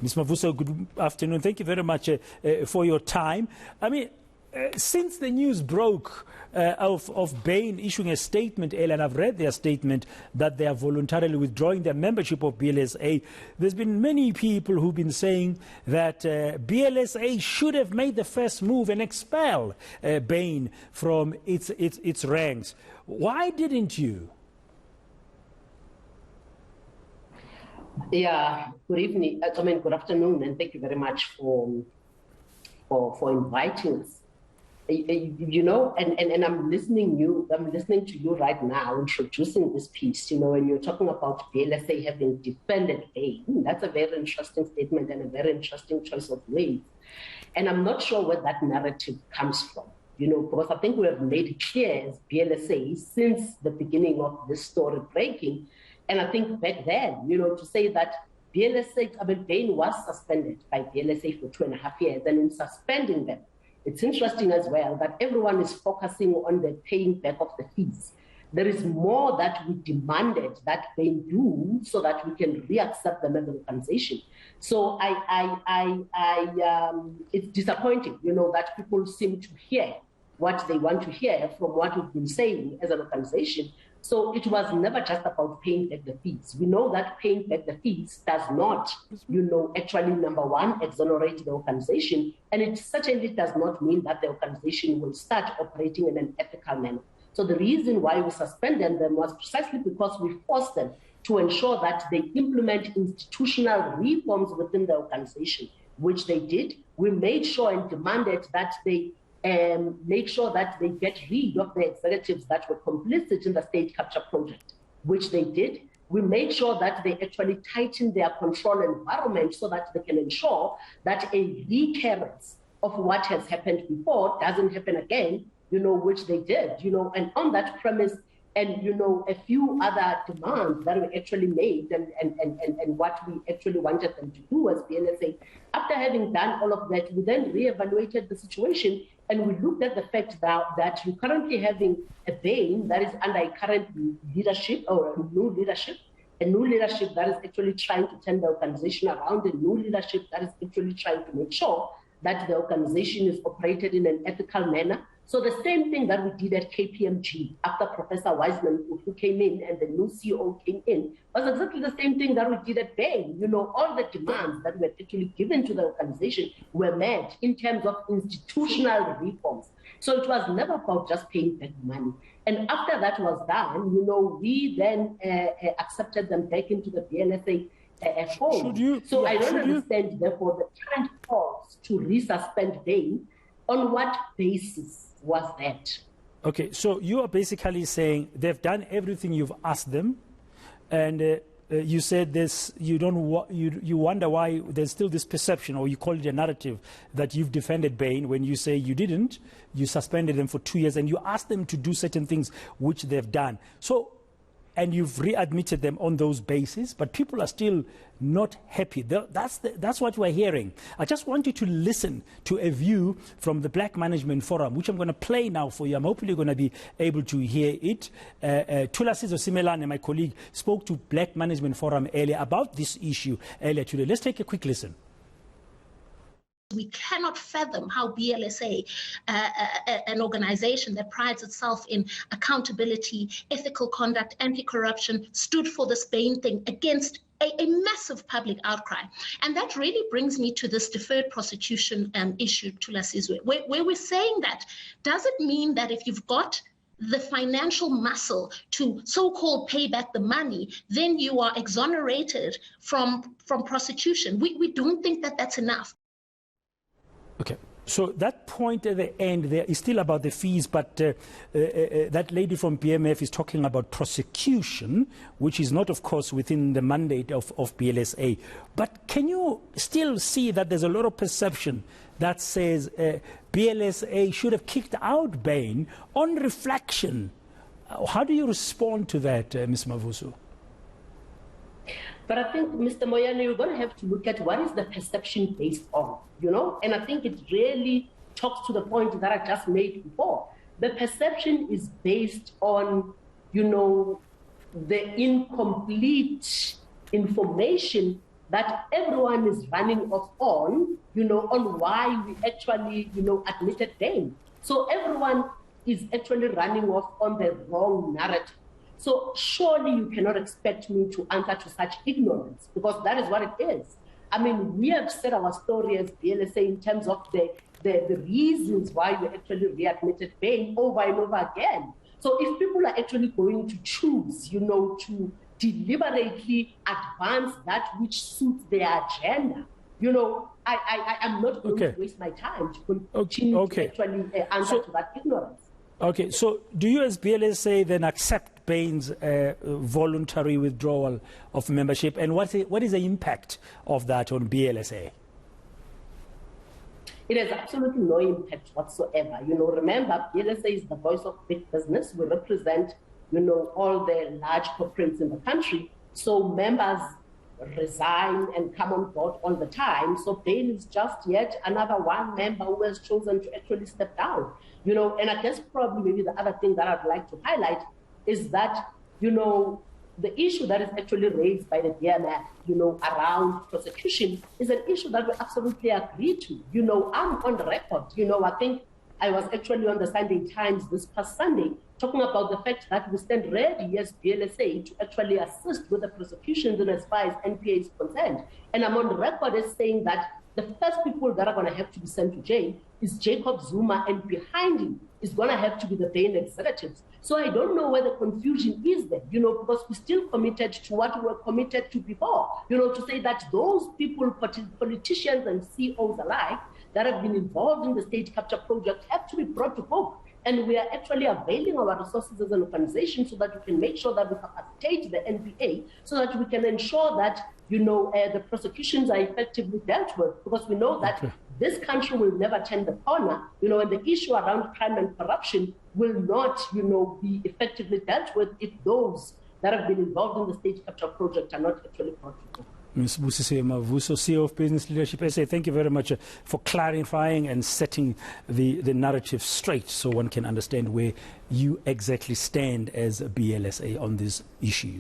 Ms. Mavuso, good afternoon. Thank you very much for your time. I mean, since the news broke of Bain issuing a statement, and I've read their statement that they are voluntarily withdrawing their membership of BLSA, there's been many people who've been saying that BLSA should have made the first move and expel Bain from its ranks. Why didn't you? Yeah, good evening. Good afternoon, and thank you very much for inviting us. You know, and I'm listening to you right now, introducing this piece. You know, and you're talking about BLSA having defended Bain. That's a very interesting statement and a very interesting choice of words. And I'm not sure where that narrative comes from. You know, because I think we have made it clear as BLSA since the beginning of this story breaking. And I think back then, you know, to say that BLSA, Bain was suspended by BLSA for 2.5 years, and in suspending them, it's interesting as well that everyone is focusing on the paying back of the fees. There is more that we demanded that they do so that we can reaccept them as an organization. So it's disappointing, you know, that people seem to hear what they want to hear from what we've been saying as an organization. So it was never just about paying back the fees. We know that paying back the fees does not, you know, actually, number one, exonerate the organization. And it certainly does not mean that the organization will start operating in an ethical manner. So the reason why we suspended them was precisely because we forced them to ensure that they implement institutional reforms within the organization, which they did. We made sure and demanded that they make sure that they get rid of the executives that were complicit in the state capture project, which they did. We made sure that they actually tighten their control environment so that they can ensure that a recurrence of what has happened before doesn't happen again, you know, which they did, you know, and on that premise, and, you know, a few other demands that we actually made and what we actually wanted them to do as BLSA. After having done all of that, we then reevaluated the situation and we looked at the fact that we're currently having a Bain that is under a current leadership or a new leadership that is actually trying to turn the organization around, a new leadership that is actually trying to make sure that the organization is operated in an ethical manner. So the same thing that we did at KPMG after Professor Wiseman, who came in and the new CEO came in, was exactly the same thing that we did at Bain. You know, all the demands that were actually given to the organization were met in terms of institutional reforms. So it was never about just paying back money. And after that was done, you know, we then accepted them back into the BLSA fold. So I don't understand, therefore, the current calls to resuspend Bain. On what basis was that? Okay, so you are basically saying they've done everything you've asked them, and you said this. You wonder why there's still this perception, or you call it a narrative, that you've defended Bain when you say you didn't. You suspended them for 2 years, and you asked them to do certain things which they've done. So, and you've readmitted them on those bases, but people are still not happy. That's what we're hearing. I just want you to listen to a view from the Black Management Forum, which I'm going to play now for you. I'm hoping you're going to be able to hear it. Tulasizo Simelane, my colleague, spoke to Black Management Forum earlier about this issue earlier today. Let's take a quick listen. We cannot fathom how BLSA, an organization that prides itself in accountability, ethical conduct, anti-corruption, stood for this Bain thing against a massive public outcry. And that really brings me to this deferred prosecution issue, Tulasizwe, where we're saying that, does it mean that if you've got the financial muscle to so-called pay back the money, then you are exonerated from prosecution? We don't think that that's enough. Okay, so that point at the end there is still about the fees, but that lady from BMF is talking about prosecution, which is not, of course, within the mandate of BLSA. But can you still see that there's a lot of perception that says BLSA should have kicked out Bain on reflection? How do you respond to that, Ms. Mavuso? But I think, Mr. Moyane, you're going to have to look at what is the perception based on, you know? And I think it really talks to the point that I just made before. The perception is based on, you know, the incomplete information that everyone is running off on, on why we actually, admitted Bains. So everyone is actually running off on the wrong narrative. So surely you cannot expect me to answer to such ignorance, because that is what it is. I mean, we have said our story as BLSA in terms of the reasons why we actually readmitted Bains over and over again. So if people are actually going to choose, to deliberately advance that which suits their agenda, I'm not going to waste my time to continue to actually answer to that ignorance. Okay, so do you as BLSA then accept Bains' voluntary withdrawal of membership, and what is the impact of that on BLSA? It has absolutely no impact whatsoever. Remember, BLSA is the voice of big business. We represent, all the large corporates in the country. So members resign and come on board all the time. So Bains is just yet another one member who has chosen to actually step down. And I guess probably maybe the other thing that I'd like to highlight is that, the issue that is actually raised by the DMF, around prosecution is an issue that we absolutely agree to. I'm on the record. I think I was actually on the Sunday Times this past Sunday talking about the fact that we stand ready as BLSA to actually assist with the prosecutions and as far as NPA is concerned. And I'm on the record as saying that the first people that are going to have to be sent to jail is Jacob Zuma, and behind him is going to have to be the Bains executives. So I don't know where the confusion is there, because we're still committed to what we were committed to before, to say that those people, politicians and CEOs alike, that have been involved in the state capture project have to be brought to book. And we are actually availing our resources as an organization so that we can make sure that we capacitate the NPA, so that we can ensure that, the prosecutions are effectively dealt with, because we know that this country will never turn the corner, and the issue around crime and corruption will not, be effectively dealt with if those that have been involved in the state capture project are not actually brought to book. Ms. Busisiwe Mavuso, CEO of Business Leadership SA, thank you very much for clarifying and setting the narrative straight so one can understand where you exactly stand as a BLSA on these issues.